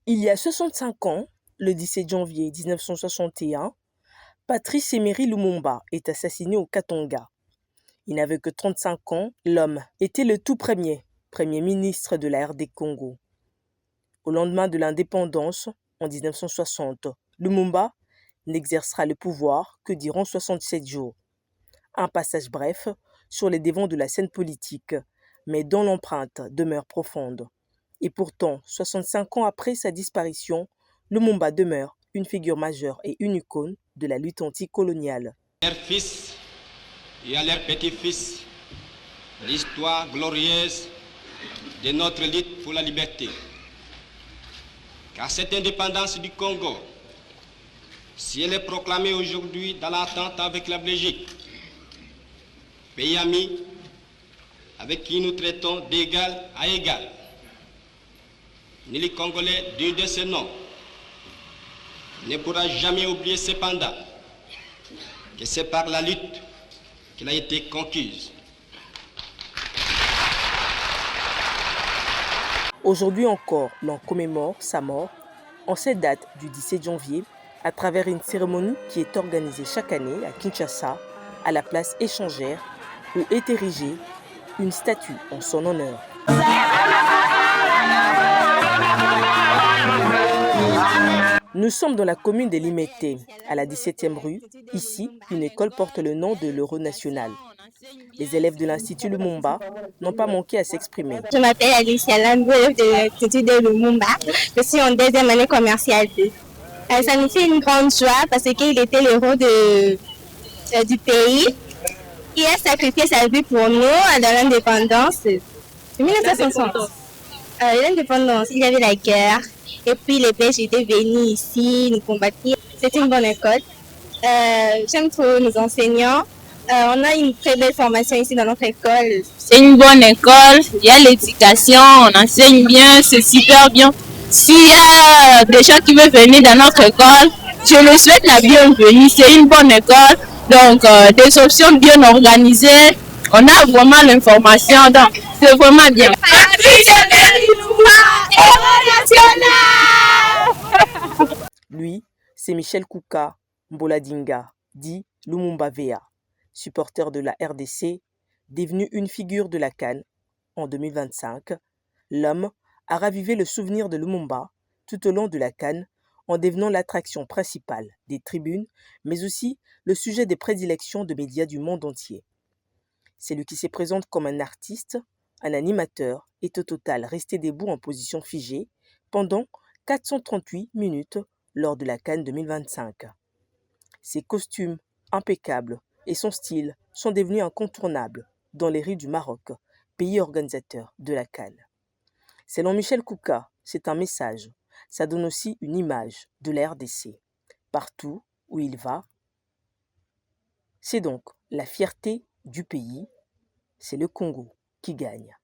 Il y a 65 ans, le 17 janvier 1961, Patrice Emery Lumumba est assassiné au Katanga. Il n'avait que 35 ans, l'homme était le tout premier ministre de la RD Congo. Au lendemain de l'indépendance, en 1960, Lumumba n'exercera le pouvoir que durant 67 jours. Un passage bref sur les devants de la scène politique, mais dont l'empreinte demeure profonde. Et pourtant, 65 ans après sa disparition, Lumumba demeure une figure majeure et une icône de la lutte anticoloniale. À leurs fils et à leurs petits-fils, l'histoire glorieuse de notre lutte pour la liberté. Car cette indépendance du Congo, si elle est proclamée aujourd'hui dans l'entente avec la Belgique, pays ami avec qui nous traitons d'égal à égal, ni les Congolais digne de ce nom ne pourra jamais oublier cependant que c'est par la lutte qu'elle a été conquise. Aujourd'hui encore, l'on commémore sa mort en cette date du 17 janvier à travers une cérémonie qui est organisée chaque année à Kinshasa, à la place échangère, où est érigée une statue en son honneur. Nous sommes dans la commune de Limete, à la 17e rue. Ici, une école porte le nom de l'Euro National. Les élèves de l'Institut Lumumba n'ont pas manqué à s'exprimer. Je m'appelle Alicia Lambo, élève de l'Institut de Lumumba. Je suis en deuxième année commerciale 2. Ça nous fait une grande joie parce qu'il était l'héros du pays. Il a sacrifié sa vie pour nous dans l'indépendance de 1960. L'indépendance, il y avait la guerre. Et puis les Belges étaient venus ici, nous combattre. C'est une bonne école. J'aime trop nos enseignants. On a une très belle formation ici dans notre école. C'est une bonne école, il y a l'éducation, on enseigne bien, c'est super bien. S'il y a des gens qui veulent venir dans notre école, je leur souhaite la bienvenue. C'est une bonne école, donc des options bien organisées. On a vraiment l'information, donc c'est vraiment bien. Lui, c'est Michel Kouka Mboladinga, dit Lumumba Vea, supporter de la RDC, devenu une figure de la CAN en 2025. L'homme a ravivé le souvenir de Lumumba tout au long de la CAN en devenant l'attraction principale des tribunes, mais aussi le sujet des prédilections de médias du monde entier. C'est lui qui se présente comme un artiste, un animateur, est au total resté debout en position figée pendant 438 minutes lors de la CAN 2025. Ses costumes impeccables et son style sont devenus incontournables dans les rues du Maroc, pays organisateur de la CAN. Selon Michel Kouka, c'est un message. Ça donne aussi une image de la RDC. Partout où il va, c'est donc la fierté du pays. C'est le Congo qui gagne.